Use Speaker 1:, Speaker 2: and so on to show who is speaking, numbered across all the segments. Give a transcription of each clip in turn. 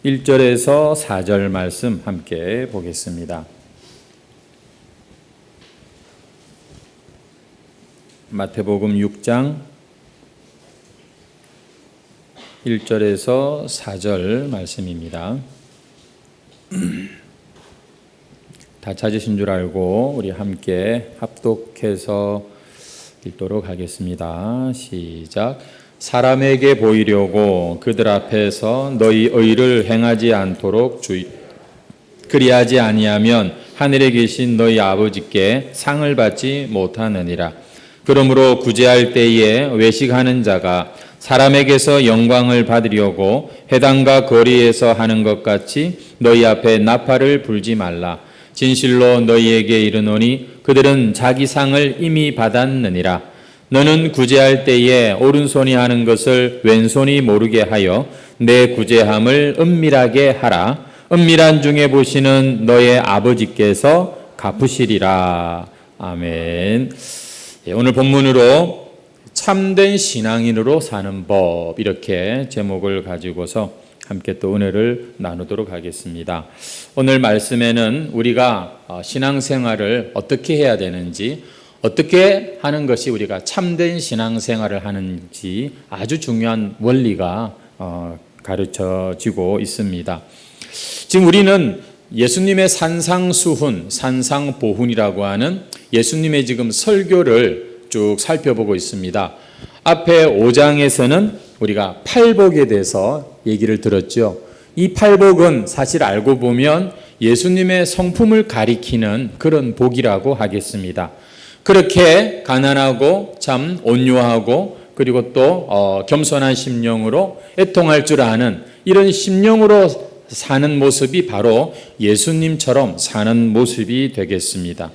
Speaker 1: 1절에서 4절 말씀 함께 보겠습니다. 마태복음 6장 1절에서 4절 말씀입니다. 다 찾으신 줄 알고 우리 함께 합독해서 읽도록 하겠습니다. 시작. 사람에게 보이려고 그들 앞에서 너희 의를 행하지 않도록 그리하지 아니하면 하늘에 계신 너희 아버지께 상을 받지 못하느니라. 그러므로 구제할 때에 외식하는 자가 사람에게서 영광을 받으려고 회당과 거리에서 하는 것 같이 너희 앞에 나팔을 불지 말라. 진실로 너희에게 이르노니 그들은 자기 상을 이미 받았느니라. 너는 구제할 때에 오른손이 하는 것을 왼손이 모르게 하여 내 구제함을 은밀하게 하라. 은밀한 중에 보시는 너의 아버지께서 갚으시리라. 아멘. 오늘 본문으로 참된 신앙인으로 사는 법, 이렇게 제목을 가지고서 함께 또 은혜를 나누도록 하겠습니다. 오늘 말씀에는 우리가 신앙생활을 어떻게 해야 되는지, 어떻게 하는 것이 우리가 참된 신앙생활을 하는지 아주 중요한 원리가 가르쳐지고 있습니다. 지금 우리는 예수님의 산상수훈, 산상보훈이라고 하는 예수님의 지금 설교를 쭉 살펴보고 있습니다. 앞에 5장에서는 우리가 팔복에 대해서 얘기를 들었죠. 이 팔복은 사실 알고 보면 예수님의 성품을 가리키는 그런 복이라고 하겠습니다. 그렇게 가난하고 참 온유하고 그리고 또 겸손한 심령으로 애통할 줄 아는 이런 심령으로 사는 모습이 바로 예수님처럼 사는 모습이 되겠습니다.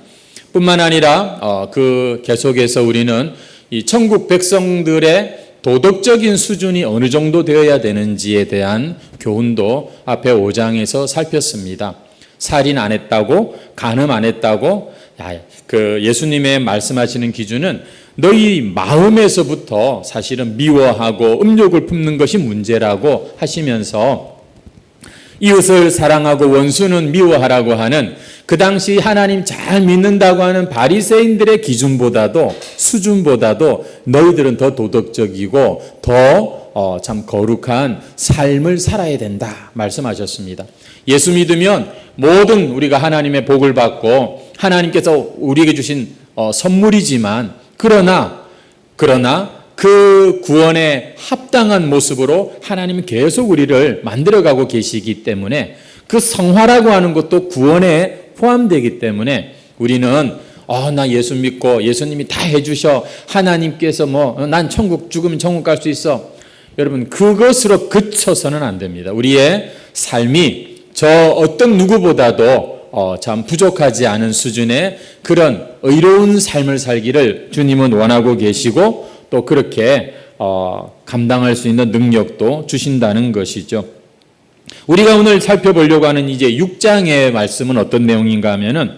Speaker 1: 뿐만 아니라 그 계속해서 우리는 이 천국 백성들의 도덕적인 수준이 어느 정도 되어야 되는지에 대한 교훈도 앞에 5장에서 살폈습니다. 살인 안 했다고, 간음 안 했다고, 그 예수님의 말씀하시는 기준은 너희 마음에서부터 사실은 미워하고 음욕을 품는 것이 문제라고 하시면서 이웃을 사랑하고 원수는 미워하라고 하는 그 당시 하나님 잘 믿는다고 하는 바리새인들의 기준보다도 수준보다도 너희들은 더 도덕적이고 더 참 거룩한 삶을 살아야 된다 말씀하셨습니다. 예수 믿으면 모든 우리가 하나님의 복을 받고 하나님께서 우리에게 주신 선물이지만 그러나 그 구원에 합당한 모습으로 하나님은 계속 우리를 만들어가고 계시기 때문에 그 성화라고 하는 것도 구원에 포함되기 때문에 우리는 나 예수 믿고 예수님이 다 해주셔. 하나님께서 난 죽으면 천국 갈 수 있어. 여러분 그것으로 그쳐서는 안 됩니다. 우리의 삶이 저 어떤 누구보다도 참 부족하지 않은 수준의 그런 의로운 삶을 살기를 주님은 원하고 계시고 또 그렇게 감당할 수 있는 능력도 주신다는 것이죠. 우리가 오늘 살펴보려고 하는 이제 6장의 말씀은 어떤 내용인가 하면은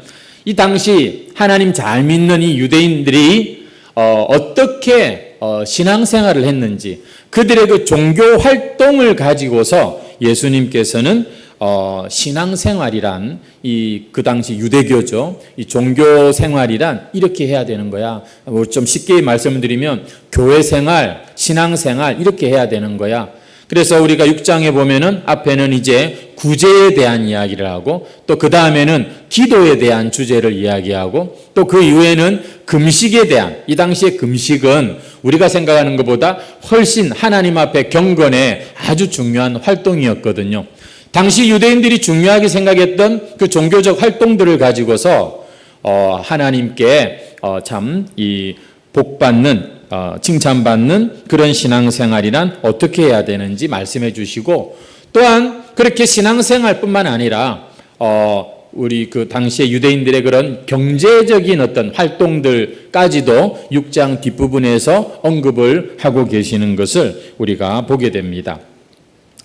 Speaker 1: 이 당시 하나님 잘 믿는 이 유대인들이 어떻게 신앙생활을 했는지 그들의 그 종교 활동을 가지고서 예수님께서는 신앙생활이란 그 당시 유대교죠. 이 종교 생활이란 이렇게 해야 되는 거야. 좀 쉽게 말씀드리면 교회 생활, 신앙 생활 이렇게 해야 되는 거야. 그래서 우리가 6장에 보면은 앞에는 이제 구제에 대한 이야기를 하고 또 그 다음에는 기도에 대한 주제를 이야기하고 또 그 이후에는 금식에 대한, 이 당시의 금식은 우리가 생각하는 것보다 훨씬 하나님 앞에 경건의 아주 중요한 활동이었거든요. 당시 유대인들이 중요하게 생각했던 그 종교적 활동들을 가지고서 하나님께 참 이 복받는 칭찬받는 그런 신앙생활이란 어떻게 해야 되는지 말씀해 주시고 또한 그렇게 신앙생활뿐만 아니라 우리 그 당시의 유대인들의 그런 경제적인 어떤 활동들까지도 6장 뒷부분에서 언급을 하고 계시는 것을 우리가 보게 됩니다.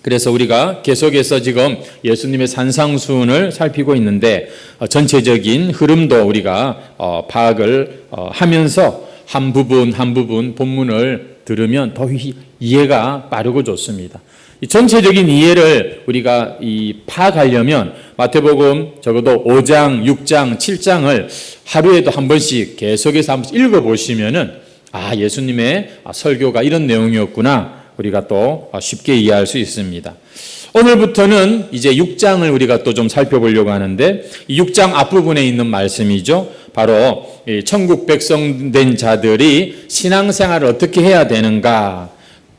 Speaker 1: 그래서 우리가 계속해서 지금 예수님의 산상수훈을 살피고 있는데 전체적인 흐름도 우리가 파악을 하면서 한 부분 본문을 들으면 더 이해가 빠르고 좋습니다. 이 전체적인 이해를 우리가 파악하려면 마태복음 적어도 5장, 6장, 7장을 하루에도 한 번씩 계속해서 한 번씩 읽어보시면은 예수님의 설교가 이런 내용이었구나 우리가 또 쉽게 이해할 수 있습니다. 오늘부터는 이제 6장을 우리가 또 좀 살펴보려고 하는데 이 6장 앞부분에 있는 말씀이죠. 바로 천국 백성 된 자들이 신앙생활을 어떻게 해야 되는가,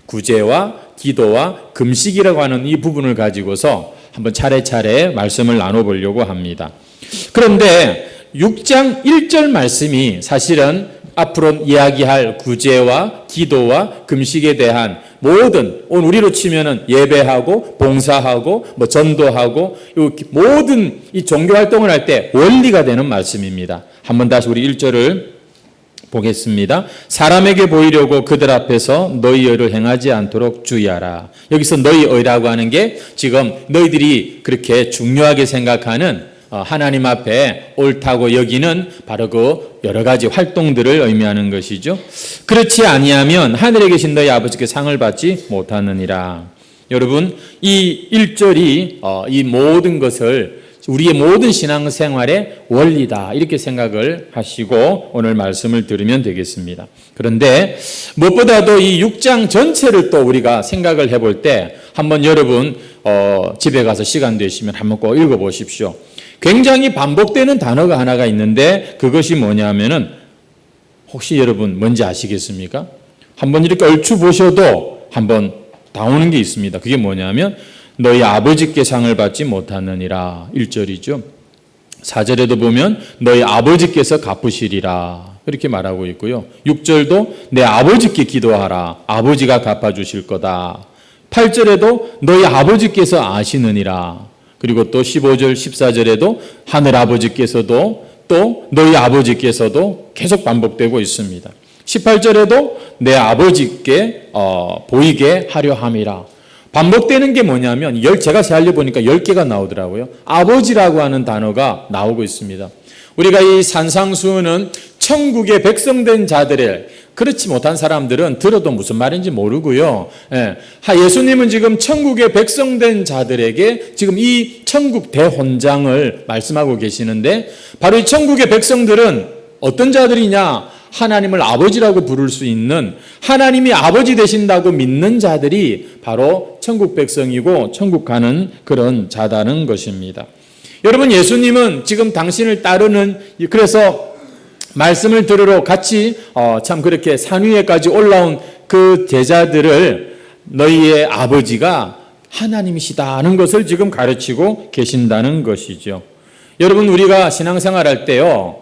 Speaker 1: 구제와 기도와 금식이라고 하는 이 부분을 가지고서 한번 차례차례 말씀을 나눠보려고 합니다. 그런데 6장 1절 말씀이 사실은 앞으로 이야기할 구제와 기도와 금식에 대한 모든, 오늘 우리로 치면은 예배하고 봉사하고 전도하고 모든 이 종교 활동을 할 때 원리가 되는 말씀입니다. 한번 다시 우리 1절을 보겠습니다. 사람에게 보이려고 그들 앞에서 너희 의를 행하지 않도록 주의하라. 여기서 너희 의라고 하는 게 지금 너희들이 그렇게 중요하게 생각하는 하나님 앞에 옳다고 여기는 바로 그 여러 가지 활동들을 의미하는 것이죠. 그렇지 아니하면 하늘에 계신 너희 아버지께 상을 받지 못하느니라. 여러분, 이 1절이 이 모든 것을 우리의 모든 신앙생활의 원리다 이렇게 생각을 하시고 오늘 말씀을 들으면 되겠습니다. 그런데 무엇보다도 이 6장 전체를 또 우리가 생각을 해볼 때 한번 여러분 집에 가서 시간 되시면 한번 꼭 읽어보십시오. 굉장히 반복되는 단어가 하나가 있는데 그것이 뭐냐면은 혹시 여러분 뭔지 아시겠습니까? 한번 이렇게 얼추 보셔도 한번 나오는 게 있습니다. 그게 뭐냐면 너희 아버지께 상을 받지 못하느니라 1절이죠. 4절에도 보면 너희 아버지께서 갚으시리라 이렇게 말하고 있고요. 6절도 내 아버지께 기도하라 아버지가 갚아주실 거다. 8절에도 너희 아버지께서 아시느니라. 그리고 또 15절 14절에도 하늘 아버지께서도 또 너희 아버지께서도 계속 반복되고 있습니다. 18절에도 내 아버지께 보이게 하려 함이라. 반복되는 게 뭐냐면 제가 살려보니까 10개가 나오더라고요. 아버지라고 하는 단어가 나오고 있습니다. 우리가 이 산상수훈은 천국의 백성된 자들의 그렇지 못한 사람들은 들어도 무슨 말인지 모르고요. 예수님은 지금 천국의 백성된 자들에게 지금 이 천국 대혼장을 말씀하고 계시는데 바로 이 천국의 백성들은 어떤 자들이냐? 하나님을 아버지라고 부를 수 있는 하나님이 아버지 되신다고 믿는 자들이 바로 천국 백성이고 천국 가는 그런 자다는 것입니다. 여러분, 예수님은 지금 당신을 따르는 그래서 말씀을 들으러 같이 참 그렇게 산 위에까지 올라온 그 제자들을 너희의 아버지가 하나님이시다는 것을 지금 가르치고 계신다는 것이죠. 여러분, 우리가 신앙생활 할 때요,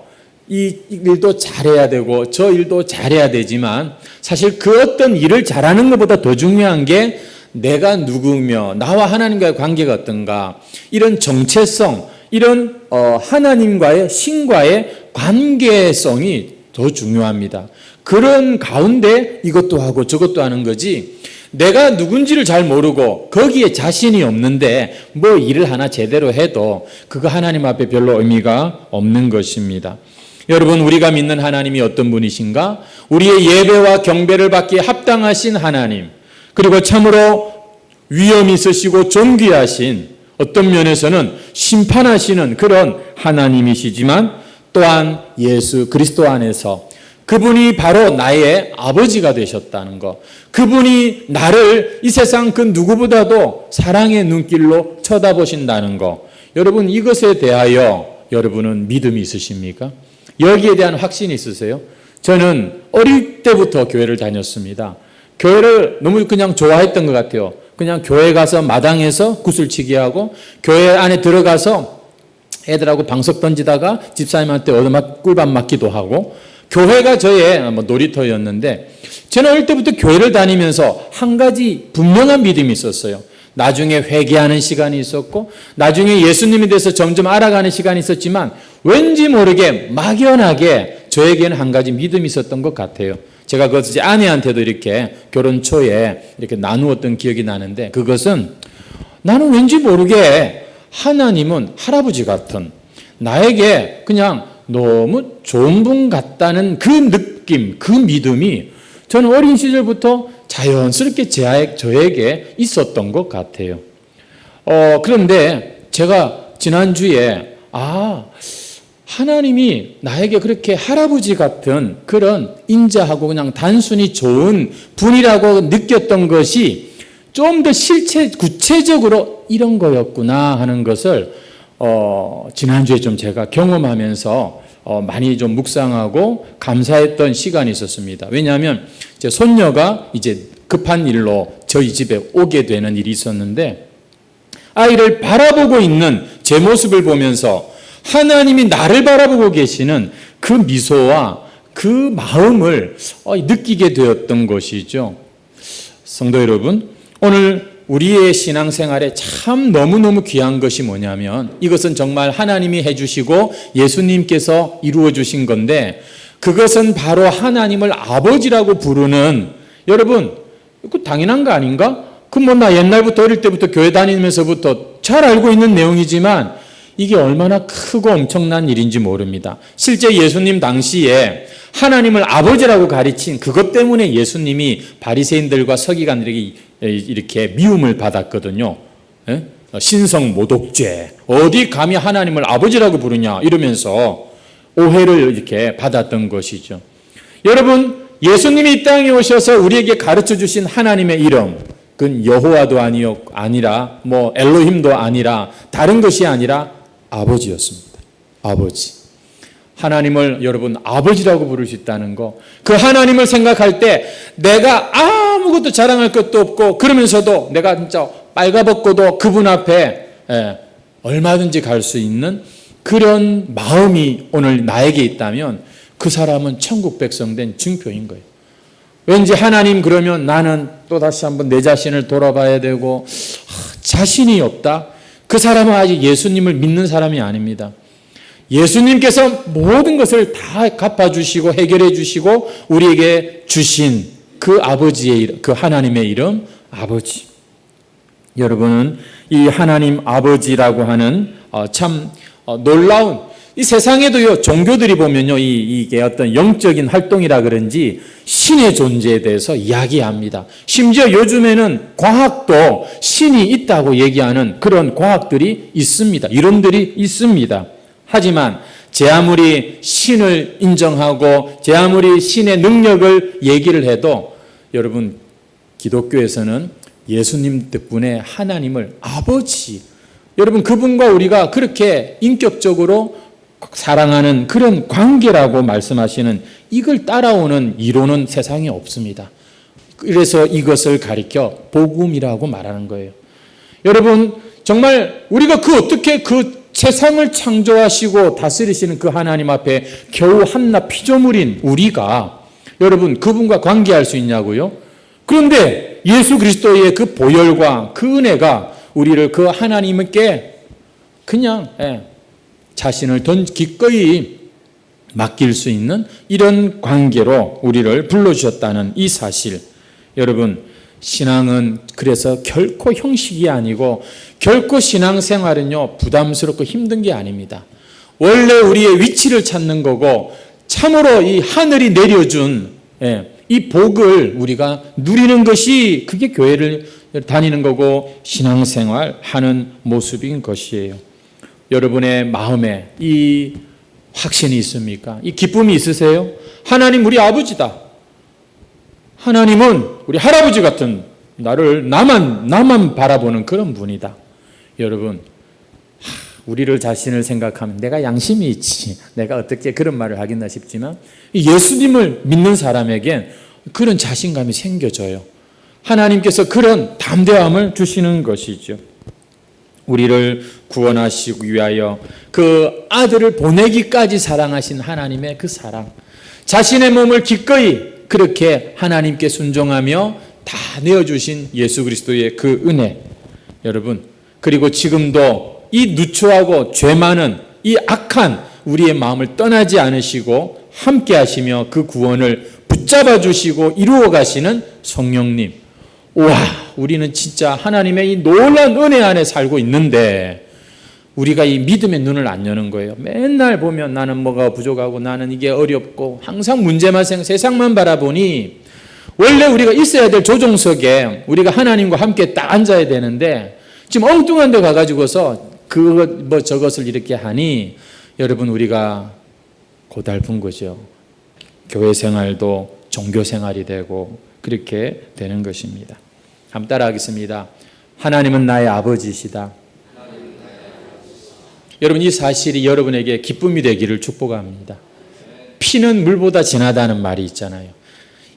Speaker 1: 이 일도 잘해야 되고 저 일도 잘해야 되지만 사실 그 어떤 일을 잘하는 것보다 더 중요한 게 내가 누구며 나와 하나님과의 관계가 어떤가, 이런 정체성, 이런 하나님과의 신과의 관계성이 더 중요합니다. 그런 가운데 이것도 하고 저것도 하는 거지, 내가 누군지를 잘 모르고 거기에 자신이 없는데 뭐 일을 하나 제대로 해도 그거 하나님 앞에 별로 의미가 없는 것입니다. 여러분, 우리가 믿는 하나님이 어떤 분이신가? 우리의 예배와 경배를 받기에 합당하신 하나님, 그리고 참으로 위엄 있으시고 존귀하신, 어떤 면에서는 심판하시는 그런 하나님이시지만 또한 예수 그리스도 안에서 그분이 바로 나의 아버지가 되셨다는 것, 그분이 나를 이 세상 그 누구보다도 사랑의 눈길로 쳐다보신다는 것, 여러분, 이것에 대하여 여러분은 믿음이 있으십니까? 여기에 대한 확신이 있으세요? 저는 어릴 때부터 교회를 다녔습니다. 교회를 너무 그냥 좋아했던 것 같아요. 그냥 교회 가서 마당에서 구슬치기 하고 교회 안에 들어가서 애들하고 방석 던지다가 집사님한테 꿀밥 맞기도 하고, 교회가 저의 놀이터였는데 저는 어릴 때부터 교회를 다니면서 한 가지 분명한 믿음이 있었어요. 나중에 회개하는 시간이 있었고 나중에 예수님에 대해서 점점 알아가는 시간이 있었지만 왠지 모르게 막연하게 저에게는 한 가지 믿음이 있었던 것 같아요. 제가 그것을 제 아내한테도 이렇게 결혼 초에 이렇게 나누었던 기억이 나는데, 그것은 나는 왠지 모르게 하나님은 할아버지 같은, 나에게 그냥 너무 좋은 분 같다는 그 느낌, 그 믿음이 저는 어린 시절부터 자연스럽게 저에게 있었던 것 같아요. 그런데 제가 지난주에 하나님이 나에게 그렇게 할아버지 같은 그런 인자하고 그냥 단순히 좋은 분이라고 느꼈던 것이 좀 더 구체적으로 이런 거였구나 하는 것을 지난주에 좀 제가 경험하면서 많이 좀 묵상하고 감사했던 시간이 있었습니다. 왜냐하면 제 손녀가 이제 급한 일로 저희 집에 오게 되는 일이 있었는데 아이를 바라보고 있는 제 모습을 보면서 하나님이 나를 바라보고 계시는 그 미소와 그 마음을 느끼게 되었던 것이죠. 성도 여러분, 오늘 우리의 신앙생활에 참 너무너무 귀한 것이 뭐냐면 이것은 정말 하나님이 해주시고 예수님께서 이루어 주신 건데 그것은 바로 하나님을 아버지라고 부르는, 여러분 그 당연한 거 아닌가? 나 옛날부터 어릴 때부터 교회 다니면서부터 잘 알고 있는 내용이지만 이게 얼마나 크고 엄청난 일인지 모릅니다. 실제 예수님 당시에 하나님을 아버지라고 가르친 그것 때문에 예수님이 바리새인들과 서기관들에게 이렇게 미움을 받았거든요. 신성 모독죄, 어디 감히 하나님을 아버지라고 부르냐 이러면서 오해를 이렇게 받았던 것이죠. 여러분, 예수님이 이 땅에 오셔서 우리에게 가르쳐 주신 하나님의 이름, 그건 여호와도 아니라 엘로힘도 아니라 다른 것이 아니라 아버지였습니다. 아버지. 하나님을 여러분 아버지라고 부를 수 있다는 거, 그 하나님을 생각할 때 내가 아무것도 자랑할 것도 없고 그러면서도 내가 진짜 빨가벗고도 그분 앞에 얼마든지 갈 수 있는 그런 마음이 오늘 나에게 있다면 그 사람은 천국 백성 된 증표인 거예요. 왠지 하나님 그러면 나는 또 다시 한번 내 자신을 돌아봐야 되고 자신이 없다. 그 사람은 아직 예수님을 믿는 사람이 아닙니다. 예수님께서 모든 것을 다 갚아주시고 해결해 주시고 우리에게 주신 그 아버지의 이름, 그 하나님의 이름 아버지. 여러분은 이 하나님 아버지라고 하는 참 놀라운, 이 세상에도요 종교들이 보면요 이게 어떤 영적인 활동이라 그런지 신의 존재에 대해서 이야기합니다. 심지어 요즘에는 과학도 신이 있다고 얘기하는 그런 과학들이 있습니다. 이론들이 있습니다. 하지만 제 아무리 신을 인정하고 제 아무리 신의 능력을 얘기를 해도 여러분, 기독교에서는 예수님 덕분에 하나님을 아버지, 여러분 그분과 우리가 그렇게 인격적으로 사랑하는 그런 관계라고 말씀하시는 이걸 따라오는 이론은 세상에 없습니다. 그래서 이것을 가리켜 복음이라고 말하는 거예요. 여러분, 정말 우리가 어떻게 그 세상을 창조하시고 다스리시는 그 하나님 앞에 겨우 한낱 피조물인 우리가 여러분 그분과 관계할 수 있냐고요? 그런데 예수 그리스도의 그 보혈과 그 은혜가 우리를 그 하나님께 그냥 자신을 기꺼이 맡길 수 있는 이런 관계로 우리를 불러주셨다는 이 사실. 여러분, 신앙은 그래서 결코 형식이 아니고 결코 신앙생활은요 부담스럽고 힘든 게 아닙니다. 원래 우리의 위치를 찾는 거고 참으로 이 하늘이 내려준 이 복을 우리가 누리는 것이 그게 교회를 다니는 거고 신앙생활 하는 모습인 것이에요. 여러분의 마음에 이 확신이 있습니까? 이 기쁨이 있으세요? 하나님 우리 아버지다. 하나님은 우리 할아버지 같은 나만 바라보는 그런 분이다. 여러분, 우리를 자신을 생각하면 내가 양심이 있지, 내가 어떻게 그런 말을 하겠나 싶지만 예수님을 믿는 사람에겐 그런 자신감이 생겨져요. 하나님께서 그런 담대함을 주시는 것이죠. 우리를 구원하시기 위하여 그 아들을 보내기까지 사랑하신 하나님의 그 사랑, 자신의 몸을 기꺼이 그렇게 하나님께 순종하며 다 내어주신 예수 그리스도의 그 은혜, 여러분, 그리고 지금도 이 누추하고 죄 많은 이 악한 우리의 마음을 떠나지 않으시고 함께 하시며 그 구원을 붙잡아 주시고 이루어 가시는 성령님. 와, 우리는 진짜 하나님의 이 놀라운 은혜 안에 살고 있는데 우리가 이 믿음의 눈을 안 여는 거예요. 맨날 보면 나는 뭐가 부족하고 나는 이게 어렵고 항상 문제만 세상만 바라보니 원래 우리가 있어야 될 조종석에 우리가 하나님과 함께 딱 앉아야 되는데 지금 엉뚱한 데 가가지고서 저것을 이렇게 하니 여러분 우리가 고달픈 거죠. 교회 생활도 종교 생활이 되고 그렇게 되는 것입니다. 한번 따라하겠습니다. 하나님은 나의 아버지시다. 여러분 이 사실이 여러분에게 기쁨이 되기를 축복합니다. 피는 물보다 진하다는 말이 있잖아요.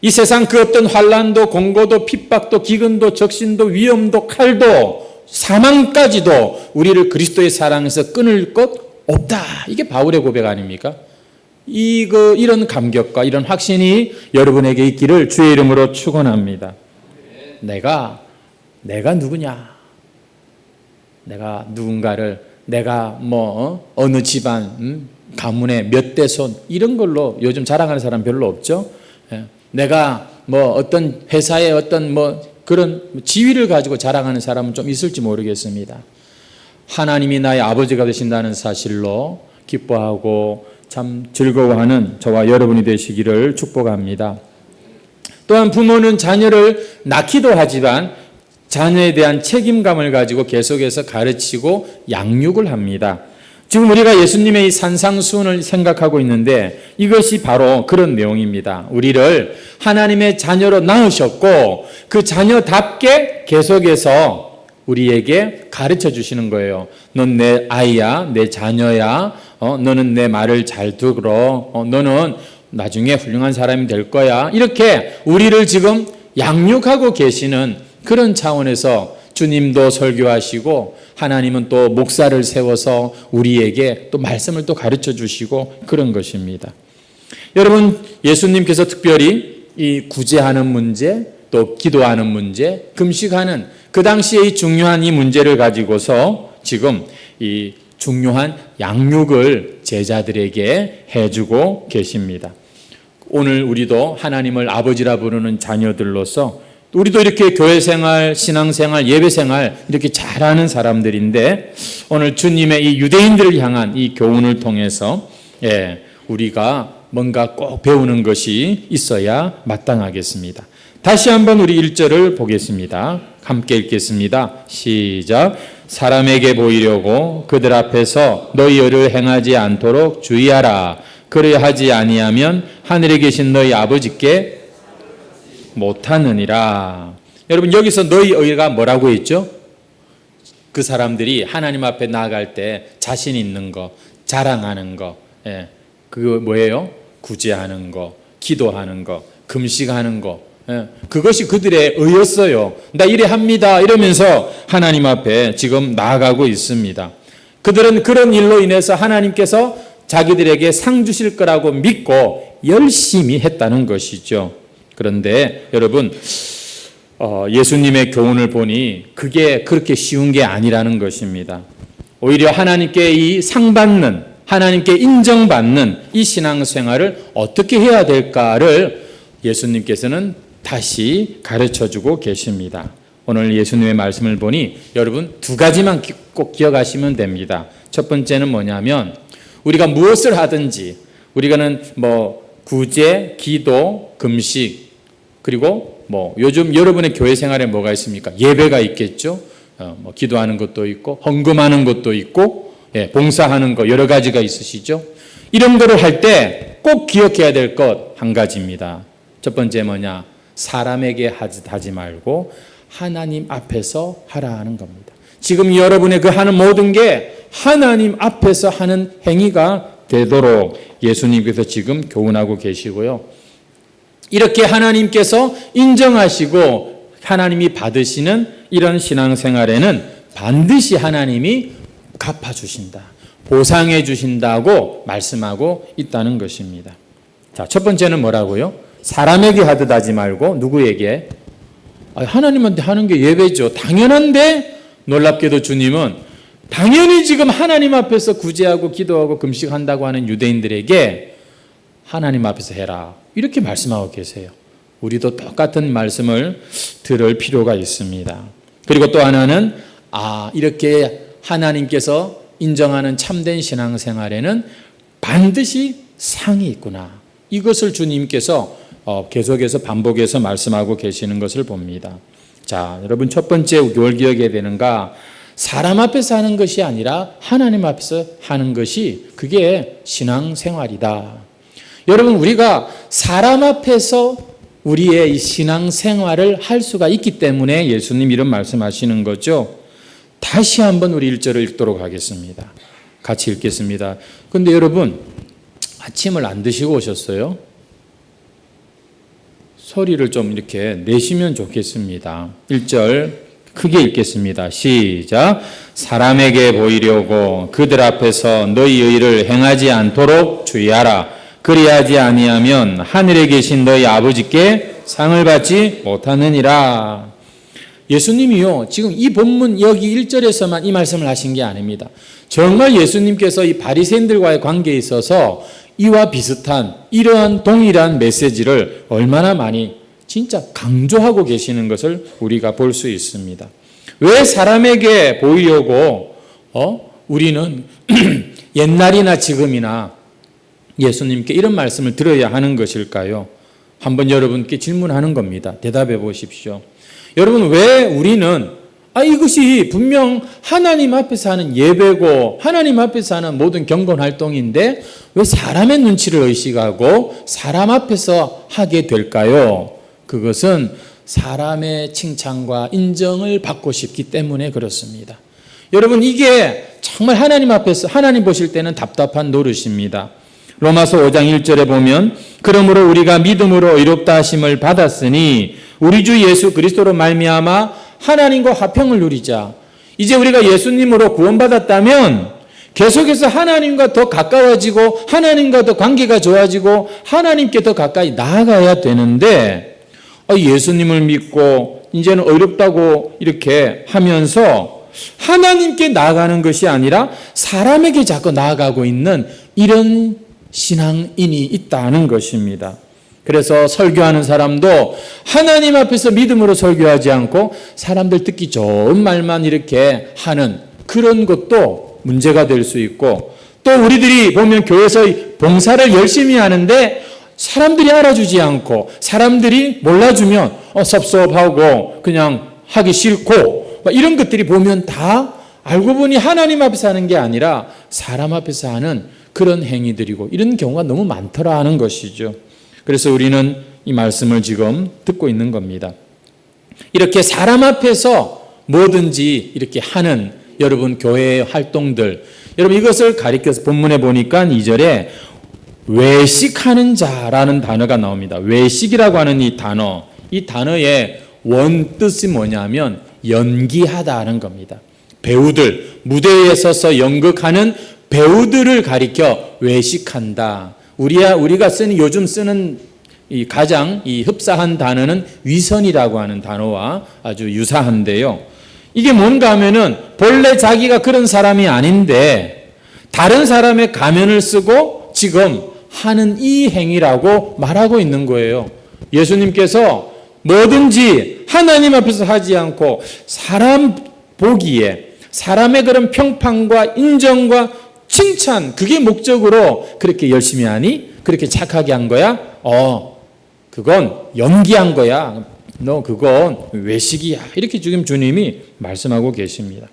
Speaker 1: 이 세상 그 어떤 환난도 공고도 핍박도 기근도 적신도 위험도 칼도 사망까지도 우리를 그리스도의 사랑에서 끊을 것 없다. 이게 바울의 고백 아닙니까? 이런 감격과 이런 확신이 여러분에게 있기를 주의 이름으로 축원합니다. 내가 누구냐? 내가 누군가를 내가 어느 집안 가문의 몇 대 손 이런 걸로 요즘 자랑하는 사람 별로 없죠. 내가 어떤 회사의 어떤 그런 지위를 가지고 자랑하는 사람은 좀 있을지 모르겠습니다. 하나님이 나의 아버지가 되신다는 사실로 기뻐하고 참 즐거워하는 저와 여러분이 되시기를 축복합니다. 또한 부모는 자녀를 낳기도 하지만 자녀에 대한 책임감을 가지고 계속해서 가르치고 양육을 합니다. 지금 우리가 예수님의 이 산상수훈을 생각하고 있는데 이것이 바로 그런 내용입니다. 우리를 하나님의 자녀로 낳으셨고 그 자녀답게 계속해서 우리에게 가르쳐 주시는 거예요. 넌 내 아이야, 내 자녀야. 너는 내 말을 잘 들어. 너는 나중에 훌륭한 사람이 될 거야. 이렇게 우리를 지금 양육하고 계시는 그런 차원에서 주님도 설교하시고 하나님은 또 목사를 세워서 우리에게 또 말씀을 또 가르쳐 주시고 그런 것입니다. 여러분 예수님께서 특별히 이 구제하는 문제 또 기도하는 문제 금식하는 그 당시에 이 중요한 이 문제를 가지고서 지금 이 중요한 양육을 제자들에게 해주고 계십니다. 오늘 우리도 하나님을 아버지라 부르는 자녀들로서 우리도 이렇게 교회 생활, 신앙 생활, 예배 생활 이렇게 잘하는 사람들인데 오늘 주님의 이 유대인들을 향한 이 교훈을 통해서 우리가 뭔가 꼭 배우는 것이 있어야 마땅하겠습니다. 다시 한번 우리 1절을 보겠습니다. 함께 읽겠습니다. 시작. 사람에게 보이려고 그들 앞에서 너희 의를 행하지 않도록 주의하라. 그리하지 아니하면 하늘에 계신 너희 아버지께 못하느니라. 여러분 여기서 너희 의가 뭐라고 했죠? 그 사람들이 하나님 앞에 나아갈 때 자신 있는 거, 자랑하는 거, 그거 뭐예요? 구제하는 거, 기도하는 거, 금식하는 거, 그것이 그들의 의였어요. 나 이래 합니다 이러면서 하나님 앞에 지금 나아가고 있습니다. 그들은 그런 일로 인해서 하나님께서 자기들에게 상 주실 거라고 믿고 열심히 했다는 것이죠. 그런데 여러분 예수님의 교훈을 보니 그게 그렇게 쉬운 게 아니라는 것입니다. 오히려 하나님께 이 상 받는 하나님께 인정받는 이 신앙생활을 어떻게 해야 될까를 예수님께서는 다시 가르쳐주고 계십니다. 오늘 예수님의 말씀을 보니 여러분 두 가지만 꼭 기억하시면 됩니다. 첫 번째는 뭐냐면 우리가 무엇을 하든지 우리가는 구제, 기도, 금식 그리고 요즘 여러분의 교회 생활에 뭐가 있습니까? 예배가 있겠죠. 기도하는 것도 있고 헌금하는 것도 있고 봉사하는 거 여러 가지가 있으시죠. 이런 거를 할 때 꼭 기억해야 될 것 한 가지입니다. 첫 번째 뭐냐? 사람에게 하지 말고 하나님 앞에서 하라 하는 겁니다. 지금 여러분의 그 하는 모든 게 하나님 앞에서 하는 행위가 되도록 예수님께서 지금 교훈하고 계시고요. 이렇게 하나님께서 인정하시고 하나님이 받으시는 이런 신앙생활에는 반드시 하나님이 갚아주신다, 보상해 주신다고 말씀하고 있다는 것입니다. 자, 첫 번째는 뭐라고요? 사람에게 하듯 하지 말고 누구에게? 하나님한테 하는 게 예배죠. 당연한데 놀랍게도 주님은 당연히 지금 하나님 앞에서 구제하고 기도하고 금식한다고 하는 유대인들에게 하나님 앞에서 해라 이렇게 말씀하고 계세요. 우리도 똑같은 말씀을 들을 필요가 있습니다. 그리고 또 하나는 이렇게 하나님께서 인정하는 참된 신앙생활에는 반드시 상이 있구나. 이것을 주님께서 계속해서 반복해서 말씀하고 계시는 것을 봅니다. 자, 여러분 첫 번째 뭘 기억해야 되는가? 사람 앞에서 하는 것이 아니라 하나님 앞에서 하는 것이 그게 신앙생활이다. 여러분 우리가 사람 앞에서 우리의 이 신앙생활을 할 수가 있기 때문에 예수님 이런 말씀하시는 거죠. 다시 한번 우리 1절을 읽도록 하겠습니다. 같이 읽겠습니다. 그런데 여러분 아침을 안 드시고 오셨어요? 소리를 좀 이렇게 내시면 좋겠습니다. 1절 크게 읽겠습니다. 시작. 사람에게 보이려고 그들 앞에서 너희 의를 행하지 않도록 주의하라. 그리하지 아니하면 하늘에 계신 너희 아버지께 상을 받지 못하느니라. 예수님이요 지금 이 본문 여기 1절에서만 이 말씀을 하신 게 아닙니다. 정말 예수님께서 이 바리새인들과의 관계에 있어서 이와 비슷한 이러한 동일한 메시지를 얼마나 많이 진짜 강조하고 계시는 것을 우리가 볼 수 있습니다. 왜 사람에게 보이려고 우리는 옛날이나 지금이나 예수님께 이런 말씀을 들어야 하는 것일까요? 한번 여러분께 질문하는 겁니다. 대답해 보십시오. 여러분 왜 우리는 이것이 분명 하나님 앞에서 하는 예배고 하나님 앞에서 하는 모든 경건 활동인데 왜 사람의 눈치를 의식하고 사람 앞에서 하게 될까요? 그것은 사람의 칭찬과 인정을 받고 싶기 때문에 그렇습니다. 여러분 이게 정말 하나님 앞에서 하나님 보실 때는 답답한 노릇입니다. 로마서 5장 1절에 보면 그러므로 우리가 믿음으로 의롭다 하심을 받았으니 우리 주 예수 그리스도로 말미암아 하나님과 화평을 누리자. 이제 우리가 예수님으로 구원받았다면 계속해서 하나님과 더 가까워지고 하나님과 더 관계가 좋아지고 하나님께 더 가까이 나아가야 되는데 예수님을 믿고 이제는 의롭다고 이렇게 하면서 하나님께 나아가는 것이 아니라 사람에게 자꾸 나아가고 있는 이런 신앙인이 있다는 것입니다. 그래서 설교하는 사람도 하나님 앞에서 믿음으로 설교하지 않고 사람들 듣기 좋은 말만 이렇게 하는 그런 것도 문제가 될 수 있고 또 우리들이 보면 교회에서 봉사를 열심히 하는데 사람들이 알아주지 않고 사람들이 몰라주면 섭섭하고 그냥 하기 싫고 이런 것들이 보면 다 알고 보니 하나님 앞에서 하는 게 아니라 사람 앞에서 하는 그런 행위들이고 이런 경우가 너무 많더라 하는 것이죠. 그래서 우리는 이 말씀을 지금 듣고 있는 겁니다. 이렇게 사람 앞에서 뭐든지 이렇게 하는 여러분 교회의 활동들, 여러분 이것을 가리켜서 본문에 보니까 2절에 외식하는 자라는 단어가 나옵니다. 외식이라고 하는 이 단어의 원뜻이 뭐냐면 연기하다 는 겁니다. 배우들, 무대에 서서 연극하는 배우들을 가리켜 외식한다. 우리가 요즘 쓰는 가장 흡사한 단어는 위선이라고 하는 단어와 아주 유사한데요. 이게 뭔가 하면은 본래 자기가 그런 사람이 아닌데 다른 사람의 가면을 쓰고 지금 하는 이 행위라고 말하고 있는 거예요. 예수님께서 뭐든지 하나님 앞에서 하지 않고 사람 보기에 사람의 그런 평판과 인정과 칭찬 그게 목적으로 그렇게 열심히 하니? 그렇게 착하게 한 거야? 그건 연기한 거야. 너 그건 외식이야. 이렇게 지금 주님이 말씀하고 계십니다.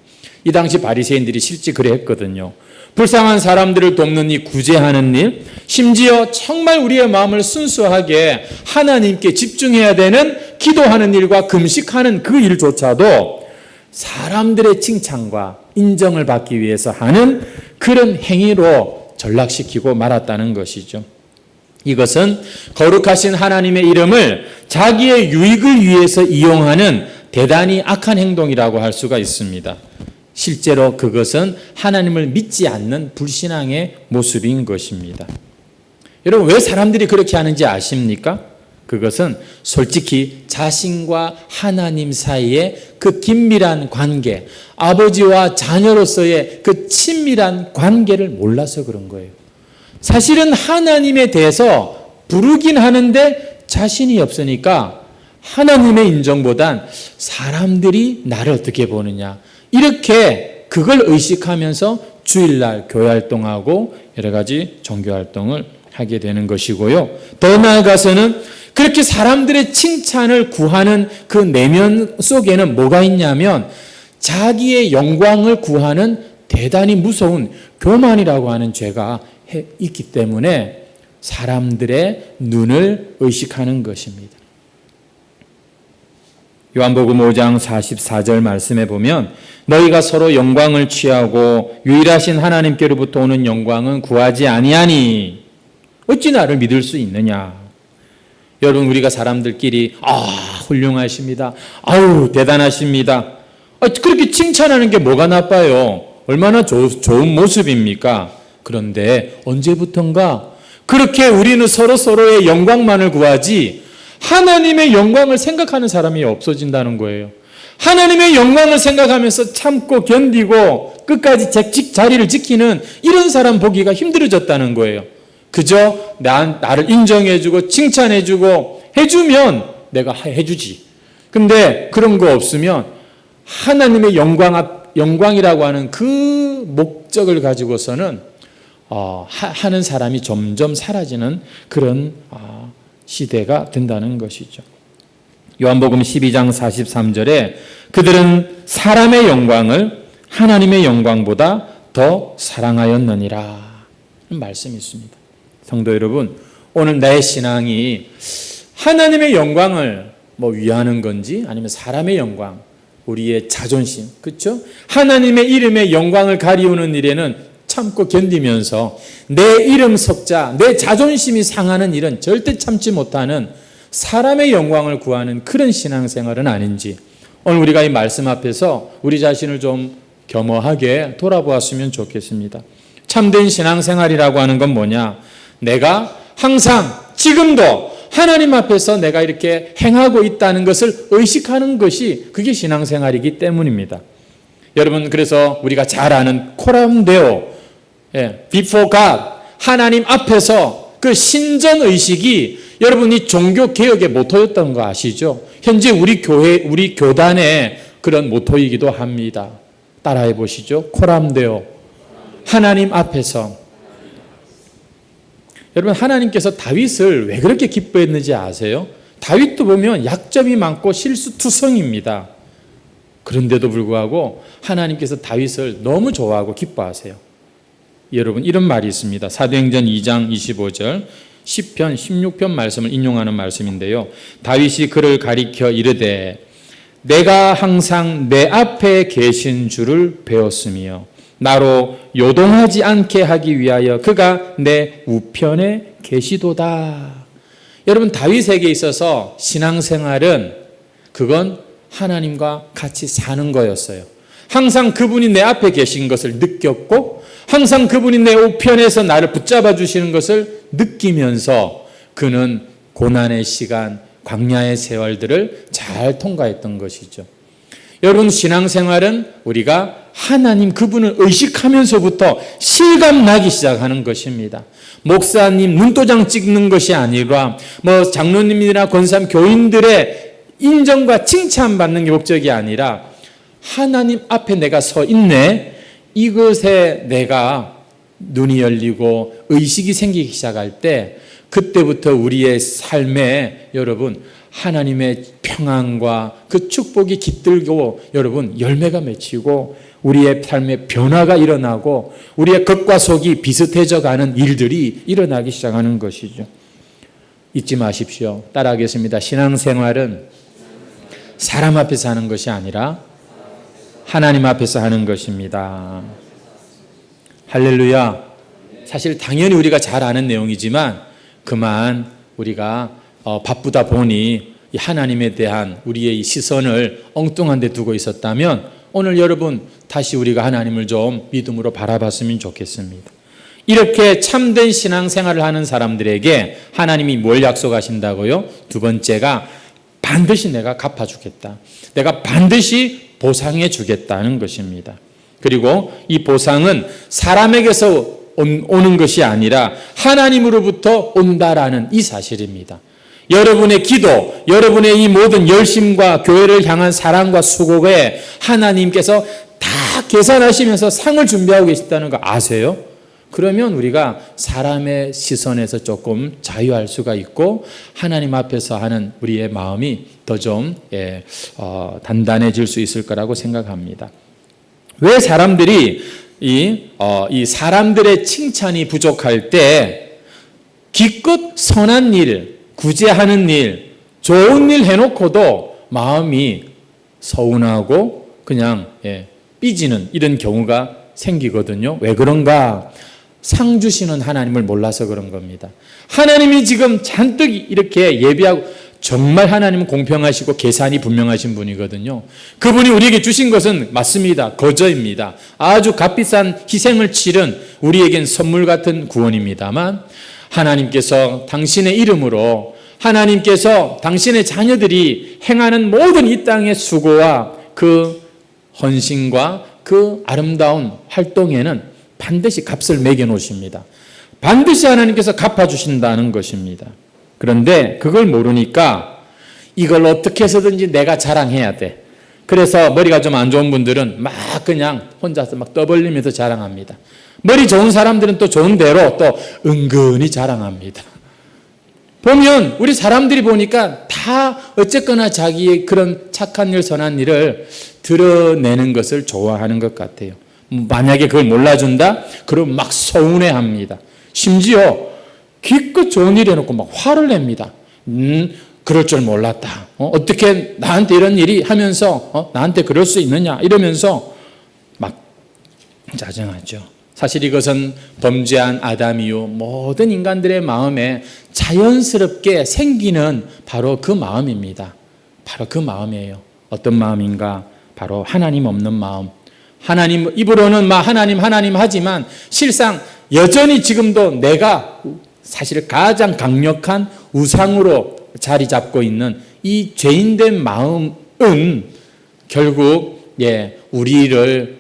Speaker 1: 이 당시 바리새인들이 실제 그래 했거든요. 불쌍한 사람들을 돕는 이 구제하는 일, 심지어 정말 우리의 마음을 순수하게 하나님께 집중해야 되는 기도하는 일과 금식하는 그 일조차도 사람들의 칭찬과 인정을 받기 위해서 하는 그런 행위로 전락시키고 말았다는 것이죠. 이것은 거룩하신 하나님의 이름을 자기의 유익을 위해서 이용하는 대단히 악한 행동이라고 할 수가 있습니다. 실제로 그것은 하나님을 믿지 않는 불신앙의 모습인 것입니다. 여러분 왜 사람들이 그렇게 하는지 아십니까? 그것은 솔직히 자신과 하나님 사이의 그 긴밀한 관계, 아버지와 자녀로서의 그 친밀한 관계를 몰라서 그런 거예요. 사실은 하나님에 대해서 부르긴 하는데 자신이 없으니까 하나님의 인정보단 사람들이 나를 어떻게 보느냐 이렇게 그걸 의식하면서 주일날 교회 활동하고 여러 가지 종교 활동을 하게 되는 것이고요. 더 나아가서는 그렇게 사람들의 칭찬을 구하는 그 내면 속에는 뭐가 있냐면 자기의 영광을 구하는 대단히 무서운 교만이라고 하는 죄가 있기 때문에 사람들의 눈을 의식하는 것입니다. 요한복음 5장 44절 말씀에 보면 너희가 서로 영광을 취하고 유일하신 하나님께로부터 오는 영광은 구하지 아니하니 어찌 나를 믿을 수 있느냐. 여러분, 우리가 사람들끼리 훌륭하십니다, 아우 대단하십니다, 그렇게 칭찬하는 게 뭐가 나빠요? 얼마나 좋은 모습입니까? 그런데 언제부턴가 그렇게 우리는 서로의 영광만을 구하지 하나님의 영광을 생각하는 사람이 없어진다는 거예요. 하나님의 영광을 생각하면서 참고 견디고 끝까지 자리를 지키는 이런 사람 보기가 힘들어졌다는 거예요. 그저 나를 인정해주고 칭찬해주고 해주면 내가 해주지. 근데 그런 거 없으면 하나님의 영광이라고 하는 그 목적을 가지고서는 하는 사람이 점점 사라지는 그런 시대가 된다는 것이죠. 요한복음 12장 43절에 그들은 사람의 영광을 하나님의 영광보다 더 사랑하였느니라 말씀이 있습니다. 성도 여러분, 오늘 나의 신앙이 하나님의 영광을 위하는 건지 아니면 사람의 영광, 우리의 자존심, 그렇죠? 하나님의 이름의 영광을 가리우는 일에는 참고 견디면서 내 이름 석자, 내 자존심이 상하는 일은 절대 참지 못하는 사람의 영광을 구하는 그런 신앙생활은 아닌지 오늘 우리가 이 말씀 앞에서 우리 자신을 좀 겸허하게 돌아보았으면 좋겠습니다. 참된 신앙생활이라고 하는 건 뭐냐? 내가 항상 지금도 하나님 앞에서 내가 이렇게 행하고 있다는 것을 의식하는 것이 그게 신앙생활이기 때문입니다. 여러분, 그래서 우리가 잘 아는 코람데오, before God, 하나님 앞에서 그 신전의식이 여러분이 종교개혁의 모토였던 거 아시죠? 현재 우리 교단의 그런 모토이기도 합니다. 따라해 보시죠. 코람데오, 하나님 앞에서. 여러분, 하나님께서 다윗을 왜 그렇게 기뻐했는지 아세요? 다윗도 보면 약점이 많고 실수투성입니다. 그런데도 불구하고 하나님께서 다윗을 너무 좋아하고 기뻐하세요. 여러분, 이런 말이 있습니다. 사도행전 2장 25절, 시편 16편 말씀을 인용하는 말씀인데요. 다윗이 그를 가리켜 이르되 내가 항상 내 앞에 계신 줄을 배웠으며 나로 요동하지 않게 하기 위하여 그가 내 우편에 계시도다. 여러분, 다윗에게 있어서 신앙생활은 그건 하나님과 같이 사는 거였어요. 항상 그분이 내 앞에 계신 것을 느꼈고 항상 그분이 내 우편에서 나를 붙잡아 주시는 것을 느끼면서 그는 고난의 시간, 광야의 세월들을 잘 통과했던 것이죠. 여러분, 신앙생활은 우리가 하나님 그분을 의식하면서부터 실감나기 시작하는 것입니다. 목사님 눈도장 찍는 것이 아니라 장로님이나 권사님, 교인들의 인정과 칭찬받는 게 목적이 아니라 하나님 앞에 내가 서 있네, 이것에 내가 눈이 열리고 의식이 생기기 시작할 때 그때부터 우리의 삶에 여러분 하나님의 평안과 그 축복이 깃들고 여러분 열매가 맺히고 우리의 삶에 변화가 일어나고 우리의 겉과 속이 비슷해져 가는 일들이 일어나기 시작하는 것이죠. 잊지 마십시오. 따라하겠습니다. 신앙생활은 사람 앞에서 하는 것이 아니라 하나님 앞에서 하는 것입니다. 할렐루야. 사실 당연히 우리가 잘 아는 내용이지만 그만 우리가 바쁘다 보니 하나님에 대한 우리의 시선을 엉뚱한 데 두고 있었다면 오늘 여러분 다시 우리가 하나님을 좀 믿음으로 바라봤으면 좋겠습니다. 이렇게 참된 신앙생활을 하는 사람들에게 하나님이 뭘 약속하신다고요? 두 번째가 반드시 내가 갚아주겠다. 내가 반드시 보상해 주겠다는 것입니다. 그리고 이 보상은 사람에게서 오는 것이 아니라 하나님으로부터 온다라는 이 사실입니다. 여러분의 기도, 여러분의 이 모든 열심과 교회를 향한 사랑과 수고에 하나님께서 다 계산하시면서 상을 준비하고 계시다는 거 아세요? 그러면 우리가 사람의 시선에서 조금 자유할 수가 있고 하나님 앞에서 하는 우리의 마음이 더 좀 단단해질 수 있을 거라고 생각합니다. 왜 사람들이 이 사람들의 칭찬이 부족할 때 기껏 선한 일, 구제하는 일, 좋은 일 해놓고도 마음이 서운하고 그냥 삐지는 이런 경우가 생기거든요. 왜 그런가? 상 주시는 하나님을 몰라서 그런 겁니다. 하나님이 지금 잔뜩 이렇게 예비하고 정말 하나님은 공평하시고 계산이 분명하신 분이거든요. 그분이 우리에게 주신 것은 맞습니다. 거저입니다. 아주 값비싼 희생을 치른 우리에겐 선물 같은 구원입니다만 하나님께서 당신의 이름으로 하나님께서 당신의 자녀들이 행하는 모든 이 땅의 수고와 그 헌신과 그 아름다운 활동에는 반드시 값을 매겨 놓으십니다. 반드시 하나님께서 갚아주신다는 것입니다. 그런데 그걸 모르니까 이걸 어떻게 해서든지 내가 자랑해야 돼. 그래서 머리가 좀 안 좋은 분들은 막 그냥 혼자서 막 떠벌리면서 자랑합니다. 머리 좋은 사람들은 또 좋은 대로 또 은근히 자랑합니다. 보면 우리 사람들이 보니까 다 어쨌거나 자기의 그런 착한 일, 선한 일을 드러내는 것을 좋아하는 것 같아요. 만약에 그걸 몰라준다? 그럼 막 서운해합니다. 심지어 기껏 좋은 일 해놓고 막 화를 냅니다. 그럴 줄 몰랐다. 어떻게 나한테 이런 일이 하면서 나한테 그럴 수 있느냐 이러면서 막 짜증하죠. 사실 이것은 범죄한 아담 이후 모든 인간들의 마음에 자연스럽게 생기는 바로 그 마음입니다. 바로 그 마음이에요. 어떤 마음인가? 바로 하나님 없는 마음. 하나님 입으로는 막 하나님 하지만 실상 여전히 지금도 내가 사실 가장 강력한 우상으로 자리 잡고 있는 이 죄인된 마음은 결국 우리를